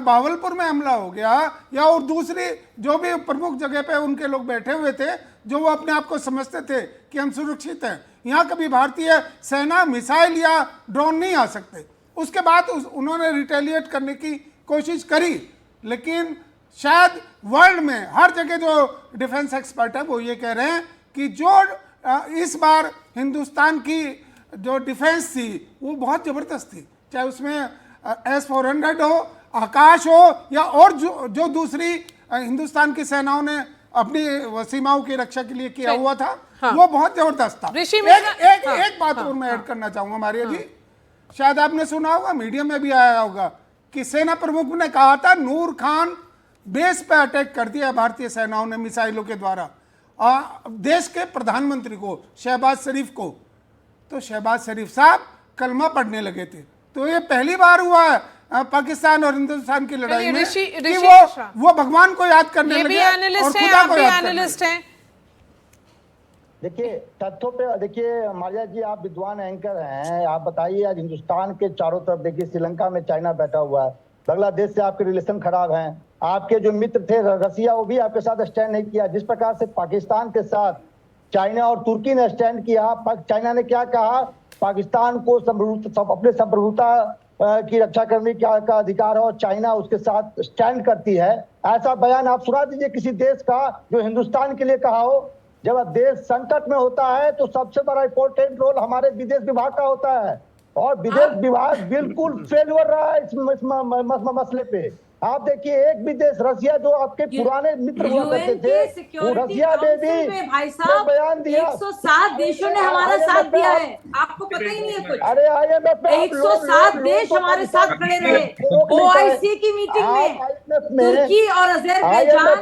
बावलपुर में हमला हो गया, या और दूसरी जो भी प्रमुख जगह पे उनके लोग बैठे हुए थे जो वो अपने आप को समझते थे कि हम सुरक्षित हैं, यहाँ कभी भारतीय सेना मिसाइल या ड्रोन नहीं आ सकते। उसके बाद उन्होंने रिटेलिएट करने की कोशिश करी, लेकिन शायद वर्ल्ड में हर जगह जो डिफेंस एक्सपर्ट है वो ये कह रहे हैं कि जो इस बार हिंदुस्तान की जो डिफेंस थी वो बहुत ज़बरदस्त थी, चाहे उसमें S-400 हो, आकाश हो, या और जो दूसरी हिंदुस्तान की सेनाओं ने अपनी सीमाओं की रक्षा के लिए किया हुआ था, वो बहुत जबरदस्त था। एक बात और मैं ऐड करना चाहूंगा मारिया जी, शायद आपने सुना होगा, मीडिया में भी आया होगा कि सेना प्रमुख ने कहा था नूर खान बेस पे अटैक कर दिया भारतीय सेनाओं ने मिसाइलों के द्वारा देश के प्रधानमंत्री को, शहबाज शरीफ को। तो शहबाज शरीफ साहब कलमा पढ़ने लगे थे। तो ये पहली बार हुआ है पाकिस्तान और हिंदुस्तान की लड़ाई में कि वो भगवान को याद करने लगे और खुदा को याद करने लगे। देखिए तथ्यों पे, देखिए मारिया जी आप विद्वान एंकर हैं, आप बताइए आज हिंदुस्तान के चारों तरफ देखिए श्रीलंका में चाइना बैठा हुआ है, बांग्लादेश से आपके रिलेशन खराब हैं, आपके जो मित्र थे रसिया वो भी आपके साथ स्टैंड नहीं किया। जिस प्रकार से पाकिस्तान के साथ चाइना और तुर्की ने स्टैंड किया, चाइना ने क्या कहा, पाकिस्तान को अपने संप्रभुता की रक्षा करने का अधिकार है और चाइना उसके साथ स्टैंड करती है। ऐसा बयान आप सुना दीजिए किसी देश का जो हिंदुस्तान के लिए कहा हो। जब देश संकट में होता है तो सबसे बड़ा इंपॉर्टेंट रोल हमारे विदेश विभाग का होता है, और विदेश विभाग बिल्कुल फेल्यूर रहा है इस मसले पे। आप देखिए एक भी देश, रसिया जो आपके पुराने मित्र हुआ करते थे, वो रसिया ने भी भाई साहब बयान दिया। 107 देशों ने हमारा साथ दिया है, आपको पता ही नहीं है कुछ। अरे IMF में 107 देश हमारे साथ खड़े रहे OIC की मीटिंग में। तुर्की और अजरबैजान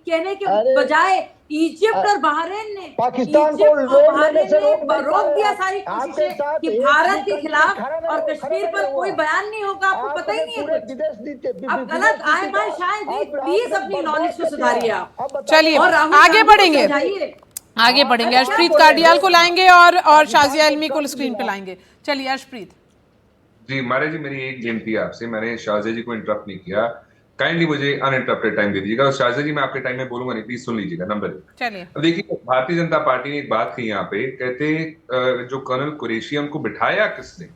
कहने के बजाय इजिप्ट और बहरीन ने पाकिस्तान को इजिप्ट और लोन लेने बहरीन से ने रोक दिया सारी आपके कोशिशें साथ कि एक भारत के भी खिलाफ खड़ा और नहीं कश्मीर खड़ा पर नहीं कोई हुआ। बयान नहीं होगा, आपको पता ही नहीं है पूरे कुछ। विदेश नीति अब गलत आए बाय शायद प्लीज अपनी नॉलेज को सुधारिए आप। चलिए और राहुल आगे गांधी को बढ़ेंगे, समझाइए। आगे बढ़ेंगे। क्या अर्शप्रीत बोल रहे कार्डियाल हो? को लाएंगे और शाजिया इल्मी को स्क्रीन पे लाएंगे। चलिए अर्शप्रीत। जी महाराज जी, मेरी एक विनती है आपसे, मैंने शाहजिया जी को इंटरप्ट नहीं किया, काइंडली मुझे अनइंटरप्टेड टाइम दे दीजिएगा। और शाहजिया जी मैं आपके टाइम में बोलूंगा नहीं, प्लीज सुन लीजिएगा। नंबर 1, चलिए अब देखिए भारतीय जनता पार्टी ने एक बात कही यहाँ पे, कहते जो कर्नल कुरैशी है उनको बिठाया किसने?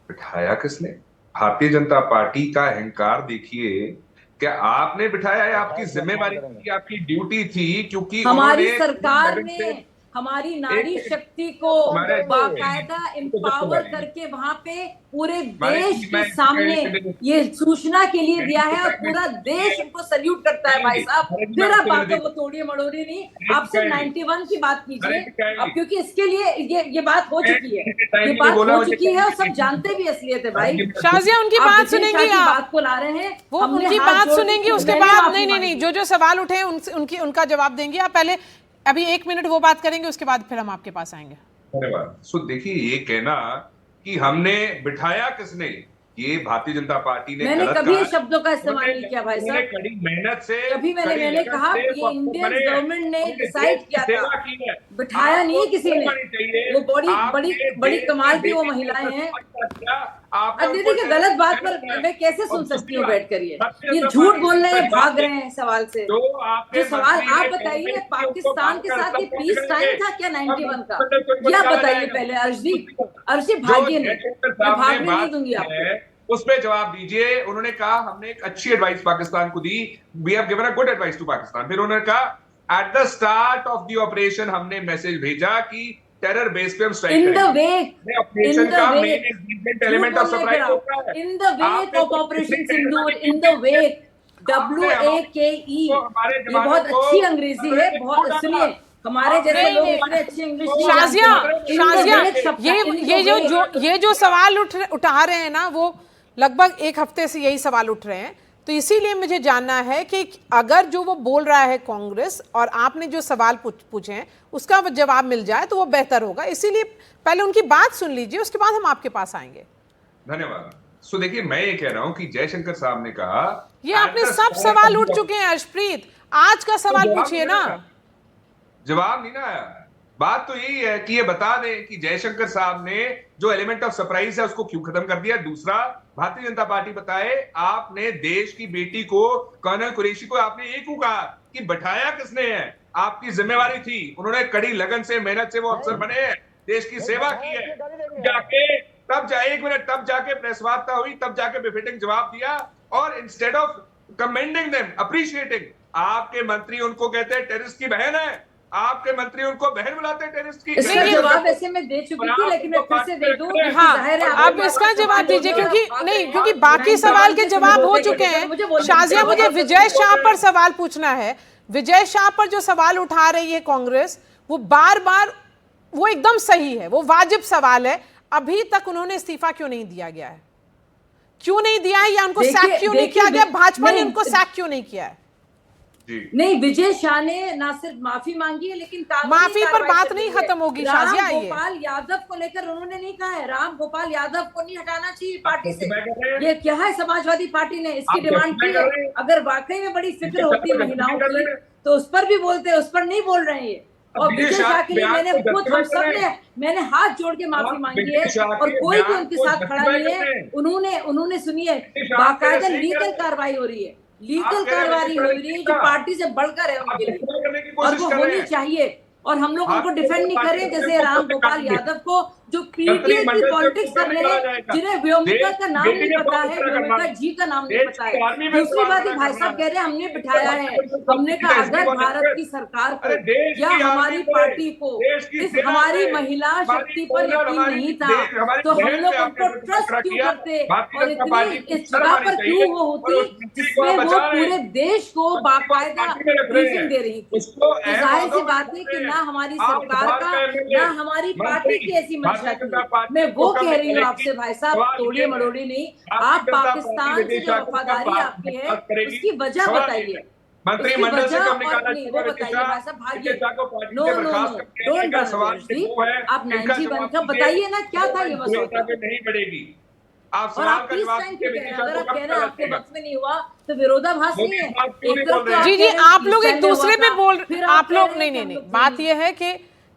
बिठाया किसने? भारतीय जनता पार्टी का अहंकार देखिए। क्या आपने बिठाया है? आपकी जिम्मेवारी थी, आपकी ड्यूटी थी, क्योंकि हमारी उन्होंने सरकार ने हमारी नारी शक्ति को बाकायदा एम्पावर करके वहां पे पूरे देश के सामने ये सूचना के लिए दिया है, और पूरा देश उनको सल्यूट करता है भाई साहब। फिर आप बातों को तोड़िए मड़ोड़िए नहीं, आप सिर्फ 91 की बात कीजिए अब, क्योंकि इसके लिए ये बात हो चुकी है, ये बात हो चुकी है और सब जानते भी असलियत है भाई। शाजिया उनकी बात सुनेंगी आप, बात को ला रहे हैं वो उनकी बात सुनेंगी, उसके बाद नहीं जो सवाल उठे उनका जवाब देंगे आप। पहले अभी 1 मिनट वो बात करेंगे, उसके बाद फिर हम आपके पास आएंगे। धन्यवाद। सो देखिए, ये कहना कि हमने बिठाया किसने, ये भारतीय जनता पार्टी ने मैंने गलत कभी कहा। शब्दों का इस्तेमाल नहीं किया भाई साहब, कड़ी मेहनत से कभी मैंने कहा ये इंडियन गवर्नमेंट ने डिसाइड किया था, बिठाया नहीं किसी ने। वो बड़ी कमाल की वो महिलाएं हैं। अब दीदी की गलत बात पर मैं कैसे सुन सकती हूँ बैठ कर? ये झूठ बोल रहे हैं, भाग रहे हैं सवाल से। जो सवाल आप बताइए, पाकिस्तान के साथ ये पीस टाइम था क्या 91 का? ये आप बताइए पहले। अर्शी भागिए नहीं, मैं भागने नहीं दूंगी आपको। उस पे जवाब दीजिए। उन्होंने कहा हमने एक अच्छी एडवाइस पाकिस्तान को दी, we have given a good advice to Pakistan. फिर उन्होंने कहा at the start of the operation हमने मैसेज भेजा कि टेरर बेस पे हम स्ट्राइक इन द करेंगे। वे ऑपरेशन का मेन एलिमेंट ऑफ सरप्राइज होता है। In the way of operation Sindoor, in the way, WAKE, ये बहुत अच्छी अंग्रेजी है। बहुत सुनिए, हमारे जैसे लोग इतने अच्छी इंग्लिश नहीं शाजिया ये जो सवाल उठा रहे हैं ना, वो लगभग 1 हफ्ते से यही सवाल उठ रहे हैं। तो इसीलिए मुझे जानना है कि अगर जो वो बोल रहा है कांग्रेस और आपने जो सवाल पूछे हैं उसका जवाब मिल जाए तो वो बेहतर होगा। इसीलिए पहले उनकी बात सुन लीजिए, उसके बाद हम आपके पास आएंगे। धन्यवाद। सो देखिए, मैं ये कह रहा हूं कि जयशंकर साहब ने कहा, ये आपने सब सवाल उठ चुके हैं अर्शप्रीत, आज का सवाल पूछिए ना। जवाब नहीं ना आया। बात तो यही है कि ये बता दें कि जयशंकर साहब ने जो एलिमेंट ऑफ सरप्राइज है उसको क्यों खत्म कर दिया। दूसरा, भारतीय जनता पार्टी बताए आपने देश की बेटी को, कर्नल कुरैशी को आपने ये क्यों कहा कि बैठाया किसने है? आपकी जिम्मेवारी थी। उन्होंने कड़ी लगन से, मेहनत से वो अफसर बने हैं, देश की सेवा की है। तब जाके प्रेस वार्ता हुई, तब जाके बेफिटिंग जवाब दिया। और instead of commending them, appreciating, आपके मंत्री उनको कहते हैं टेररिस्ट की बहन है। आपके मंत्री उनको बहन बुलाते हैं टेररिस्ट की। इसका जवाब ऐसे मैं दे चुकी थी, लेकिन मैं फिर से दे दूं। हाँ, आप इसका जवाब दीजिए, क्योंकि बाकी सवाल के जवाब हो चुके हैं। शाजिया, मुझे विजय शाह पर सवाल पूछना है। विजय शाह पर जो सवाल उठा रही है कांग्रेस, वो बार बार वो एकदम सही है, वो वाजिब सवाल है। अभी तक उन्होंने इस्तीफा क्यों नहीं दिया गया है? क्यों नहीं दिया है, या उनको सैक क्यों नहीं किया गया? भाजपा ने उनको सैक क्यों नहीं किया है? नहीं, विजय शाह ने ना सिर्फ माफी मांगी है, लेकिन माफी पर बात नहीं खत्म होगी। शाजिया, राम गोपाल यादव को लेकर उन्होंने नहीं कहा है, राम गोपाल यादव को नहीं हटाना चाहिए पार्टी से। ये क्या है, समाजवादी पार्टी ने इसकी डिमांड की है। अगर वाकई में बड़ी फिक्र होती महिलाओं की तो उस पर भी बोलते, उस पर नहीं बोल रहे हैं ये। और विजय शाह के लिए मैंने खुद, हम सब ने, मैंने हाथ जोड़ के माफी मांगी है, और कोई भी उनके साथ खड़ा नहीं है। उन्होंने सुनिए, बाकायदा लीगल कार्रवाई हो रही है, लीगल कार्रवाई हो रही है जो पार्टी से बढ़कर है उनके लिए, और वो होनी चाहिए। और हम लोग उनको डिफेंड नहीं करें, जैसे राम गोपाल यादव को जो पीटीआई की पॉलिटिक्स कर रहे हैं, जिन्हें व्योमिका का नाम नहीं पता है, व्योमिका जी का नाम नहीं पता है। दूसरी बात, भाई साहब कह रहे हैं हमने बिठाया है। हमने कहा अगर भारत की सरकार को या हमारी पार्टी को इस हमारी महिला शक्ति पर यकीन नहीं था तो हम लोग उनको ट्रस्ट क्यों करते, और इतनी इस जगह पर क्यों वो होती जिसमें वो पूरे देश को बाकायदा ब्रीफिंग दे रही थी। तो जाहिर सी बात है कि ना हमारी सरकार का, ना हमारी पार्टी की ऐसी मंशा थी। मैं वो कह रही हूँ आपसे भाई साहब, तोड़िए मरोड़ी नहीं। आप पाकिस्तान से जो वफादारी आपकी है उसकी वजह बताइए। मंत्रिमंडल से कब निकाला वो बताइए भाई साहब, भाग्य नो नो नो डोंट आप 91 का बताइए ना, क्या था ये मसौदा? नहीं बढ़ेगी। आप और आप पीस टाइम क्यों कह रहे हैं? अगर आप कह रहे हैं आपके वक्त में नहीं हुआ तो विरोधाभास नहीं है। एक तरफ तो जी आप लोग एक दूसरे पे बोल, आप लोग नहीं, बात यह है कि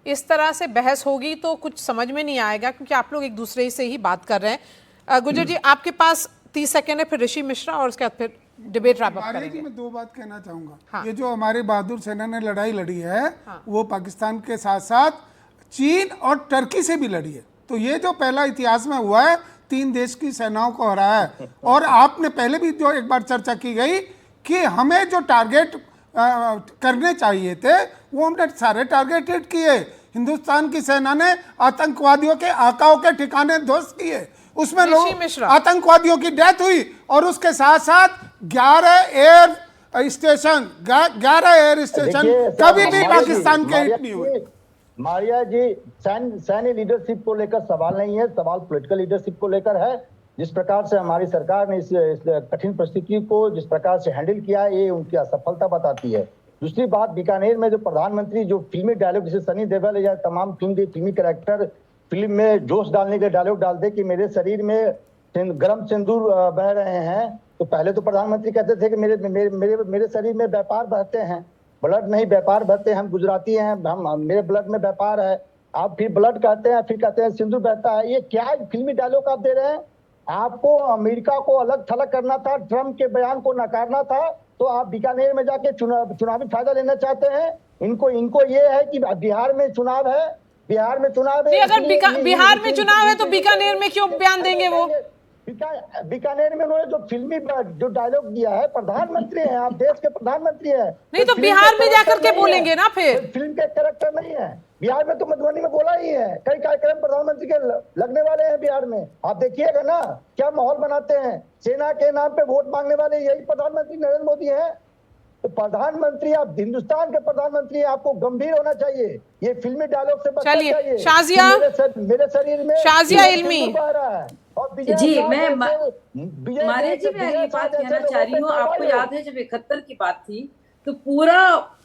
इस तरह से बहस होगी तो कुछ समझ में नहीं आएगा, क्योंकि आप लोग एक दूसरे से ही बात कर रहे हैं। गुर्जर जी आपके पास 30 सेकंड है, फिर ऋषि मिश्रा और उसके बाद फिर डिबेट रैप अप करेंगे। मैं दो बात कहना चाहूंगा। ये जो हमारी बहादुर सेना ने लड़ाई लड़ी है, वो पाकिस्तान के साथ साथ चीन और टर्की से भी लड़ी है। तो ये जो पहला इतिहास में हुआ है, 3 देश की सेनाओं को हराया है। और आपने पहले भी जो एक बार चर्चा की गई कि हमें जो टारगेट करने चाहिए थे वो हमने सारे टारगेटेड किए। हिंदुस्तान की सेना ने आतंकवादियों के आकाओं के ठिकाने ध्वस्त किए, उसमें लोग आतंकवादियों की डेथ हुई, और उसके साथ साथ 11 एयर स्टेशन कभी भी पाकिस्तान के हिट नहीं हुए। मारिया जी, सैन्य लीडरशिप को लेकर सवाल नहीं है, सवाल पॉलिटिकल लीडरशिप को लेकर है। जिस प्रकार से हमारी सरकार ने इस कठिन परिस्थिति को जिस प्रकार से हैंडल किया है, ये उनकी असफलता बताती है। दूसरी बात, बीकानेर में जो प्रधानमंत्री जो फिल्मी डायलॉग, जैसे सनी देओल या तमाम फिल्मी कैरेक्टर फिल्म में जोश डालने के डायलॉग डालते कि मेरे शरीर में गर्म सिंदूर बह रहे हैं, तो पहले तो प्रधानमंत्री कहते थे कि मेरे शरीर में व्यापार बहते हैं, ब्लड नहीं व्यापार बहते हैं, हम गुजराती हैं, हम मेरे ब्लड में व्यापार है। आप फिर ब्लड कहते हैं, फिर कहते हैं सिंदूर बहता है। ये क्या फिल्मी डायलॉग आप दे रहे हैं? आपको अमेरिका को अलग थलग करना था, ट्रम्प के बयान को नकारना था, तो आप बीकानेर में जाके चुनावी फायदा लेना चाहते हैं। इनको ये है कि बिहार में चुनाव है, बिहार में चुनाव है। अगर बिहार में चुनाव है तो बीकानेर में क्यों बयान देंगे? वो बीकानेर में उन्होंने जो फिल्मी जो डायलॉग दिया है, प्रधानमंत्री हैं आप, देश के प्रधानमंत्री हैं, नहीं तो बिहार में जाकर के बोलेंगे ना, फिर फिल्म के कैरेक्टर नहीं है। बिहार में तो मधुबनी में बोला ही है, कई कार्यक्रम प्रधानमंत्री के लगने वाले हैं बिहार में, आप देखिएगा ना क्या माहौल बनाते हैं। सेना के नाम पे वोट मांगने वाले यही प्रधानमंत्री नरेंद्र मोदी हैं। तो प्रधानमंत्री, आप हिंदुस्तान के प्रधानमंत्री, आपको गंभीर होना चाहिए, ये फिल्मी डायलॉग से बचना चाहिए। शाजिया, मेरे शरीर में शाजिया इल्मी जी, मैं मारिया जी मैं ये बात कहना चाह रही हूँ, आपको याद है जब 71 की बात थी तो पूरा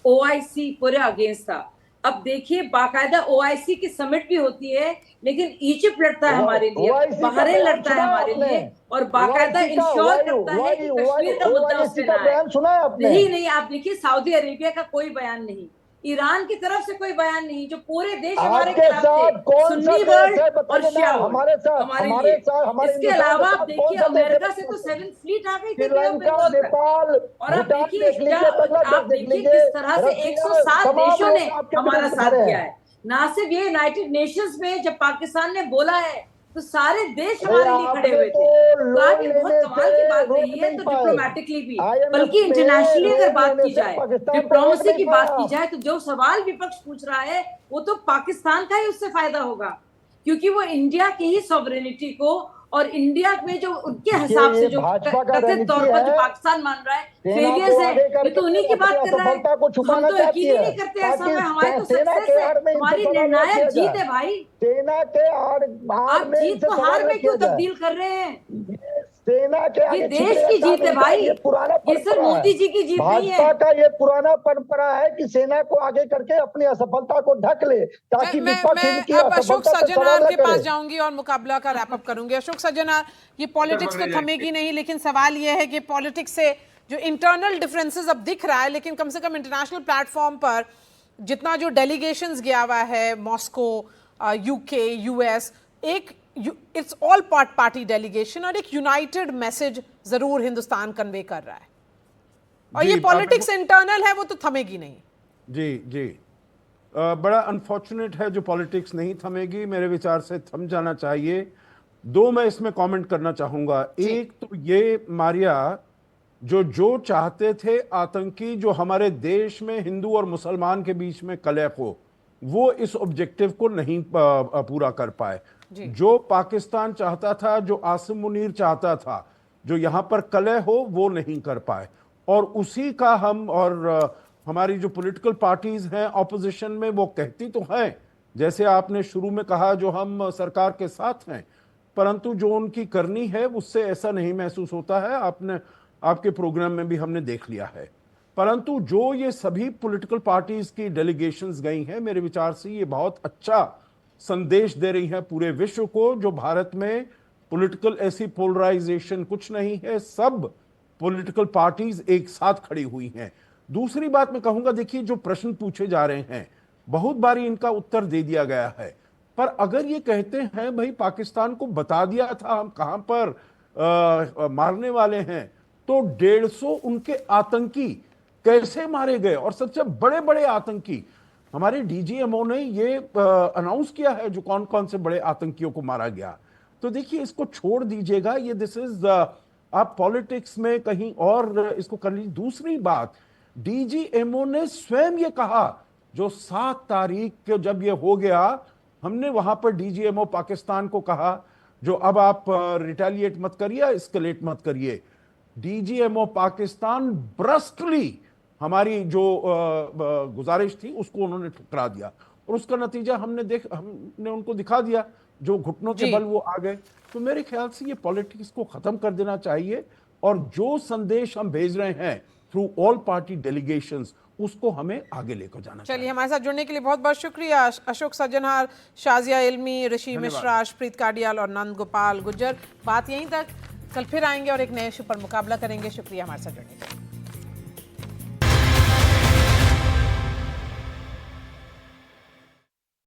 OIC पूरे अगेंस्ट था। अब देखिए बाकायदा OIC की समिट भी होती है, लेकिन इजिप्ट लड़ता है हमारे लिए, बहरीन लड़ता है हमारे लिए, और बाकायदा इंश्योर करता है कि कश्मीर का मुद्दा उससे ना आए। नहीं, आप देखिए सऊदी अरेबिया का कोई बयान नहीं, ईरान की तरफ से कोई बयान नहीं, जो पूरे देश हमारे खिलाफ थे, सुन्नी वर्ल्ड और शिया हमारे लिए। इसके अलावा आप देखिए अमेरिका से तो 7th फ्लीट आ गई थी, और आप देखिए किस तरह से 107 देशों ने हमारा साथ किया है। ना सिर्फ ये, यूनाइटेड नेशंस में जब पाकिस्तान ने बोला है तो सारे देश हमारे लिए खड़े हुए थे। तो आप ये बहुत कमाल की बात नहीं है, तो डिप्लोमेटिकली भी, बल्कि इंटरनेशनली अगर बात की जाए, डिप्लोमेसी की बात की जाए, तो जो सवाल विपक्ष पूछ रहा है वो तो पाकिस्तान का ही उससे फायदा होगा, क्योंकि वो इंडिया की ही सॉवरेनिटी को और इंडिया में जो उनके हिसाब से जो कथित तौर पर जो पाकिस्तान मान रहा है फेलियर्स है, ये तो उन्हीं की बात कर रहा है। हम तो यकीन ही नहीं करते ऐसा में, हमारी तो सक्सेस है, हमारी निर्णायक जीत है भाई। सेना के आप जीत को हार में क्यों तब्दील कर रहे हैं? सेना के ये देश की जीत है भाई, ये सिर्फ मोदी जी की जीत नहीं है। भाजपा का ये पुराना परंपरा है कि सेना को आगे करके अपनी असफलता को ढक ले, ताकि मैं अब अशोक सज्जनार के पास जाऊंगी और मुकाबला का रैप अप करूंगी। अशोक सज्जनार, ये पॉलिटिक्स तो थमेगी नहीं, लेकिन सवाल ये है कि पॉलिटिक्स से जो इंटरनल डिफरेंसेस अब दिख रहा है, लेकिन कम से कम इंटरनेशनल प्लेटफॉर्म पर जितना जो डेलीगेशंस गया हुआ है, मॉस्को, UK, US, एक इट्स ऑल पार्टी डेलीगेशन और एक यूनाइटेड मैसेज जरूर हिंदुस्तान कन्वे कर रहा है, और ये पॉलिटिक्स इंटरनल है, वो तो थमेगी नहीं। जी बड़ा अनफॉर्चुनेट है जो पॉलिटिक्स नहीं थमेगी, मेरे विचार से थम जाना चाहिए। दो मैं इसमें कमेंट करना चाहूंगा। एक तो ये मारिया जो चाहते थे आतंकी जो हमारे देश में हिंदू और मुसलमान के बीच में कलह हो, वो इस ऑब्जेक्टिव को नहीं पूरा कर पाए। जो पाकिस्तान चाहता था, जो आसिम मुनीर चाहता था, जो यहां पर कलह हो, वो नहीं कर पाए, और उसी का हम और हमारी जो पॉलिटिकल पार्टीज हैं ऑपोजिशन में वो कहती तो हैं, जैसे आपने शुरू में कहा, जो हम सरकार के साथ हैं, परंतु जो उनकी करनी है उससे ऐसा नहीं महसूस होता है। आपके प्रोग्राम में भी हमने देख लिया है। परंतु जो ये सभी पॉलिटिकल पार्टीज की डेलीगेशंस गई हैं, मेरे विचार से ये बहुत अच्छा संदेश दे रही है पूरे विश्व को, जो भारत में पॉलिटिकल ऐसी पोलराइजेशन कुछ नहीं है, सब पॉलिटिकल पार्टीज एक साथ खड़ी हुई हैं। दूसरी बात मैं कहूंगा, देखिए जो प्रश्न पूछे जा रहे हैं बहुत बारी इनका उत्तर दे दिया गया है, पर अगर ये कहते हैं भाई पाकिस्तान को बता दिया था हम कहां पर मारने वाले हैं, तो 150 उनके आतंकी कैसे मारे गए, और सबसे बड़े बड़े आतंकी हमारे डीजीएमओ ने ये अनाउंस किया है जो कौन कौन से बड़े आतंकियों को मारा गया। तो देखिए इसको छोड़ दीजिएगा, ये दिस इज आप पॉलिटिक्स में कहीं और इसको कर लीजिए। दूसरी बात, डीजीएमओ ने स्वयं ये कहा, जो 7 तारीख को जब ये हो गया, हमने वहां पर डीजीएमओ पाकिस्तान को कहा जो अब आप रिटेलिएट मत करिए, एस्केलेट मत करिए। डीजीएमओ पाकिस्तान ब्रस्कली हमारी जो गुजारिश थी उसको उन्होंने ठुकरा दिया, और उसका नतीजा हमने उनको दिखा दिया, जो घुटनों के बल वो आ गए। तो मेरे ख्याल से ये पॉलिटिक्स को खत्म कर देना चाहिए, और जो संदेश हम भेज रहे हैं थ्रू ऑल पार्टी डेलीगेशंस, उसको हमें आगे लेकर जाना चाहिए। चलिए, हमारे साथ जुड़ने के लिए बहुत बहुत शुक्रिया अशोक सज्जनहार, शाजिया इल्मी, ऋषि मिश्रा, अर्शप्रीत काडियाल और नंद गोपाल गुज्जर। बात यहीं तक, कल फिर आएंगे और एक नए इशू पर मुकाबला करेंगे। शुक्रिया हमारे साथ जुड़ने के लिए।